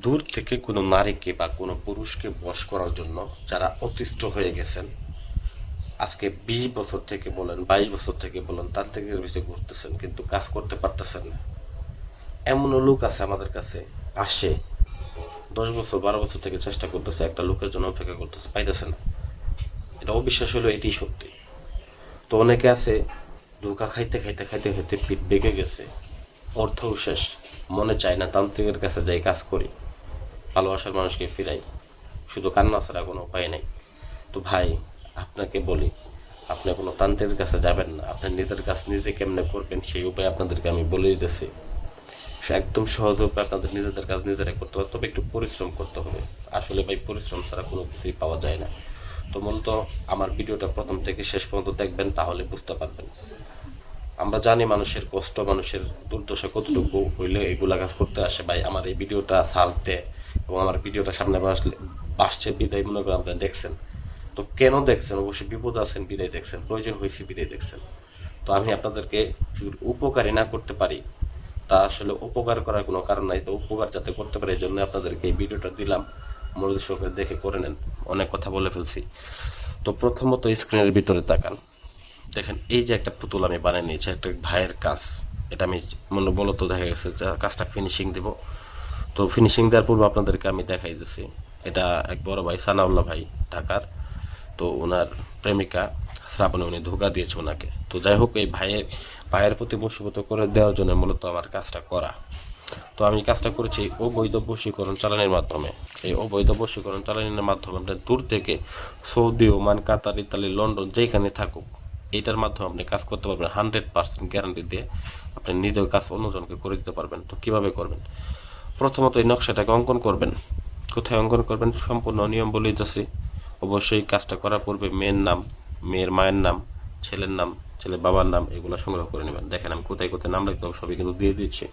দূর থেকে কোনো নারীকে বা কোনো পুরুষকে বশ করার জন্য যারা অতিষ্ঠ হয়ে গেছেন, আজকে 20 বছর থেকে বলেন, 22 বছর থেকে বলেন, তার থেকে বেশি ঘুরতেছেন কিন্তু কাজ করতে পারতেছেন না। এমনও লোক আছে আমাদের কাছে, আসে 10 বছর 12 বছর থেকে চেষ্টা করতেছে, একটা লোকের জন্য অপেক্ষা করতেছে, পাইতেছে না। এটা অবিশ্বাস হলো, এটাই সত্যি। তো অনেকে আছে ধোঁকা খাইতে খাইতে খাইতে খাইতে পিঠ বেঁকে গেছে, অর্থও শেষ, মনে চায় না তান্ত্রিকের কাছে যাই কাজ করি, ভালোবাসার মানুষকে ফিরাই, শুধু কান্না ছাড়া কোনো উপায় নেই। তো ভাই, আপনাকে বলি, আপনি কোনো তান্ত্রিকের কাছে যাবেন না, আপনি নিজের কাজ নিজে কেমনে করবেন সেই উপায় আপনাদেরকে আমি বলে দিতেছি। সে একদম সহজ উপায়, আপনাদের নিজেদের কাজ নিজেরাই করতে হবে, তবে একটু পরিশ্রম করতে হবে। আসলে ভাই, পরিশ্রম ছাড়া কোনো কিছুই পাওয়া যায় না। তো মূলত আমার ভিডিওটা প্রথম থেকে শেষ পর্যন্ত দেখবেন, তাহলে বুঝতে পারবেন। আমরা জানি মানুষের কষ্ট, মানুষের দুর্দশা কতটুকু হইলে এগুলা কাজ করতে আসে। ভাই, আমার এই ভিডিওটা সার্চ দেয় এবং আমার ভিডিওটা সামনে আসছে বিদায় মনে করে আপনারা দেখছেন। তো কেন দেখছেন? অবশ্যই বিপদ আছেন বিদায় দেখছেন, প্রয়োজন হয়েছে বিদায় দেখছেন। তো আমি আপনাদেরকে উপকারী না করতে পারি, তা আসলে উপকার করার কোনো কারণ নাই। তো উপকার যাতে করতে পারে এই জন্য আপনাদেরকে এই ভিডিওটা দিলাম, মনোযোগ সহকারে দেখে করে নেন। অনেক কথা বলে ফেলছি। তো প্রথমত স্ক্রিনের ভিতরে তাকান, দেখেন এই যে একটা পুতুল আমি বানিয়ে নিয়েছি, একটা ভাইয়ের কাজ। এটা আমি মূলত দেখা গেছে যে কাজটা ফিনিশিং দেব। তো ফিনিশিং দেওয়ার পূর্বে আপনাদেরকে আমি দেখাই দিচ্ছি, এটা এক বড় ভাই সানাউল্লাহ ভাই, ঢাকার। তো ওনার প্রেমিকা শ্রাবণে উনি ধোঁকা দিয়েছে ওনাকে। তো যাই হোক, এই ভাইয়ের প্রতি বশীভূত করে দেওয়ার জন্য মূলত আমার কাজটা করা। তো আমি কাজটা করেছি অবৈধ বশীকরণ চালানির মাধ্যমে। এই অবৈধ বশীকরণ চালানির মাধ্যমে আপনি দূর থেকে সৌদি, ওমান, কাতার, ইতালি, লন্ডন যেখানে থাকুক, এটার মাধ্যমে আপনি কাজ করতে পারবেন 100% গ্যারান্টি দিয়ে। আপনি নিজেও কাজ অন্যজনকে করে দিতে পারবেন। তো কিভাবে করবেন? প্রথমত এই নকশাটাকে অঙ্কন করবেন। কোথায় অঙ্কন করবেন সম্পূর্ণ নিয়ম বলে দিতেছি। অবশ্যই কাজটা করার পূর্বে মেয়ের নাম, মেয়ের মায়ের নাম, ছেলের নাম, ছেলের বাবার নাম, এগুলো সংগ্রহ করে নেবেন। দেখেন আমি কোথায় কোথায় নাম লিখতে হবে সবই কিন্তু দিয়ে দিচ্ছি।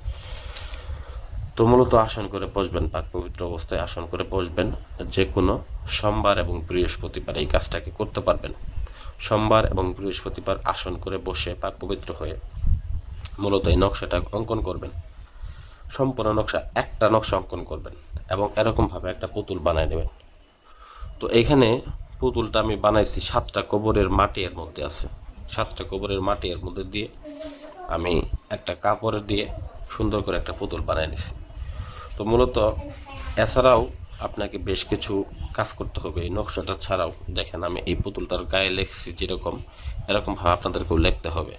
তো মূলত আসন করে বসবেন, পাক পবিত্র অবস্থায় আসন করে বসবেন। যে কোনো সোমবার এবং বৃহস্পতিবার এই কাজটাকে করতে পারবেন। সোমবার এবং বৃহস্পতিবার আসন করে বসে পাক পবিত্র হয়ে মূলত এই নকশাটা অঙ্কন করবেন। সম্পূর্ণ নকশা, একটা নকশা অঙ্কন করবেন এবং এরকমভাবে একটা পুতুল বানায় নেবেন। তো এইখানে পুতুলটা আমি বানাইছি 7টা কবরের মাটি এর মধ্যে আছে। 7টা কবরের মাটি এর মধ্যে দিয়ে আমি একটা কাপড় দিয়ে সুন্দর করে একটা পুতুল বানায় নিছি। তো মূলত এছাড়াও আপনাকে বেশ কিছু কাজ করতে হবে এই নকশাটা ছাড়াও। দেখেন আমি এই পুতুলটার গায়ে লিখছি যেরকম, এরকমভাবে আপনাদেরকেও লিখতে হবে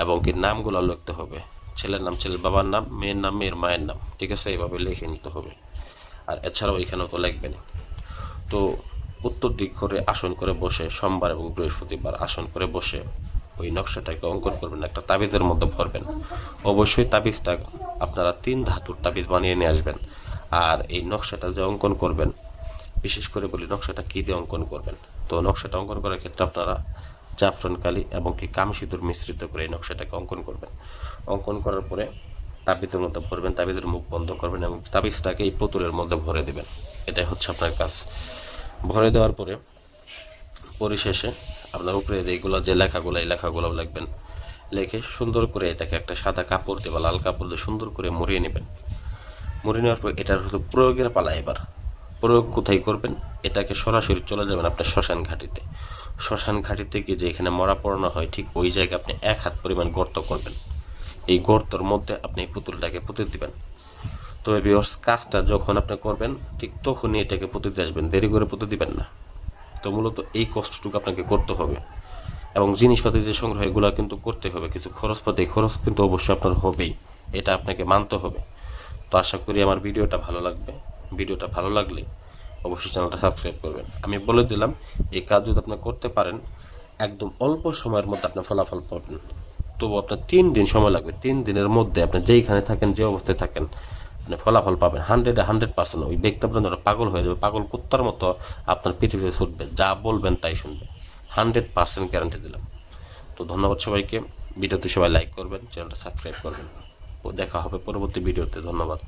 এবং কি নামগুলো লিখতে হবে। ছেলের নাম ছেলের বাবার নাম, মেয়ের নাম মেয়ের মায়ের নাম, ঠিক আছে? এইভাবে লিখে নিতে হবে। আর এছাড়াও এখানেও তো লিখবেন। তো উত্তর দিক করে আসন করে বসে সোমবার এবং বৃহস্পতিবার আসন করে বসে ওই নকশাটাকে অঙ্কন করবেন, একটা তাবিজের মধ্যে ভরবেন। অবশ্যই তাবিজটা আপনারা 3 ধাতুর তাবিজ বানিয়ে নিয়ে আসবেন। আর এই নকশাটা যে অঙ্কন করবেন, বিশেষ করে বলি নকশাটা কী দিয়ে অঙ্কন করবেন। তো নকশাটা অঙ্কন করার ক্ষেত্রে আপনারা জাফরান কালি এবং কি কামসিঁদুর মিশ্রিত করে এই নকশাটাকে অঙ্কন করবেন। অঙ্কন করার পরে তাবিজের মধ্যে ভরবেন, তাবিজের মুখ বন্ধ করবেন এবং তাবিজটাকে এই পুতুলের মধ্যে ভরে দেবেন। এটাই হচ্ছে আপনার কাজ। ভরে দেওয়ার পরে পরিশেষে আপনার উপরে এইগুলো যে লেখাগুলো, এই লেখাগুলো লিখবেন। লিখে সুন্দর করে এটাকে একটা সাদা কাপড় দিয়ে বা লাল কাপড় দিয়ে সুন্দর করে মুড়িয়ে নেবেন। মুড়িয়ে নেওয়ার পর এটার হলো প্রয়োগের পালা। এবার প্রয়োগ কোথায় করবেন? এটাকে সরাসরি চলে যাবেন আপনার শ্মশান ঘাটিতে। শ্মশান ঘাটিতে গিয়ে যে এখানে মরা পড়ানো হয়, ঠিক ওই জায়গায় আপনি 1 হাত পরিমাণ গর্ত করবেন। এই গর্তের মধ্যে আপনি এই পুতুলটাকে পুঁতে দিবেন। তবে ভিউয়ার্স, কাজটা যখন আপনি করবেন ঠিক তখনই এটাকে পুঁতে দিয়ে আসবেন, দেরি করে পুঁতে দিবেন না। তো মূলত এই কষ্টটুকু আপনাকে করতে হবে এবং জিনিসপাতি যে সংগ্রহ এগুলো কিন্তু করতে হবে। কিছু খরচপাতি, খরচ কিন্তু অবশ্যই আপনার হবেই, এটা আপনাকে মানতে হবে। তো আশা করি আমার ভিডিওটা ভালো লাগবে। ভিডিওটা ভালো লাগলে অবশ্যই চ্যানেলটা সাবস্ক্রাইব করবেন। আমি বলে দিলাম, এই কাজ যদি আপনি করতে পারেন একদম অল্প সময়ের মধ্যে আপনি ফলাফল পাবেন। তবু আপনার 3 দিন সময় লাগবে। 3 দিনের মধ্যে আপনি যেইখানে থাকেন, যে অবস্থায় থাকেন, আপনি ফলাফল পাবেন 100% ওই ব্যক্তি আপনার পাগল হয়ে যাবে, পাগল কুত্তার মতো আপনার পৃথিবীতে ছুটবে, যা বলবেন তাই শুনবে। 100% গ্যারান্টি দিলাম। তো ধন্যবাদ সবাইকে। ভিডিওতে সবাই লাইক করবেন, চ্যানেলটা সাবস্ক্রাইব করবেন। দেখা হবে পরবর্তী ভিডিওতে। ধন্যবাদ।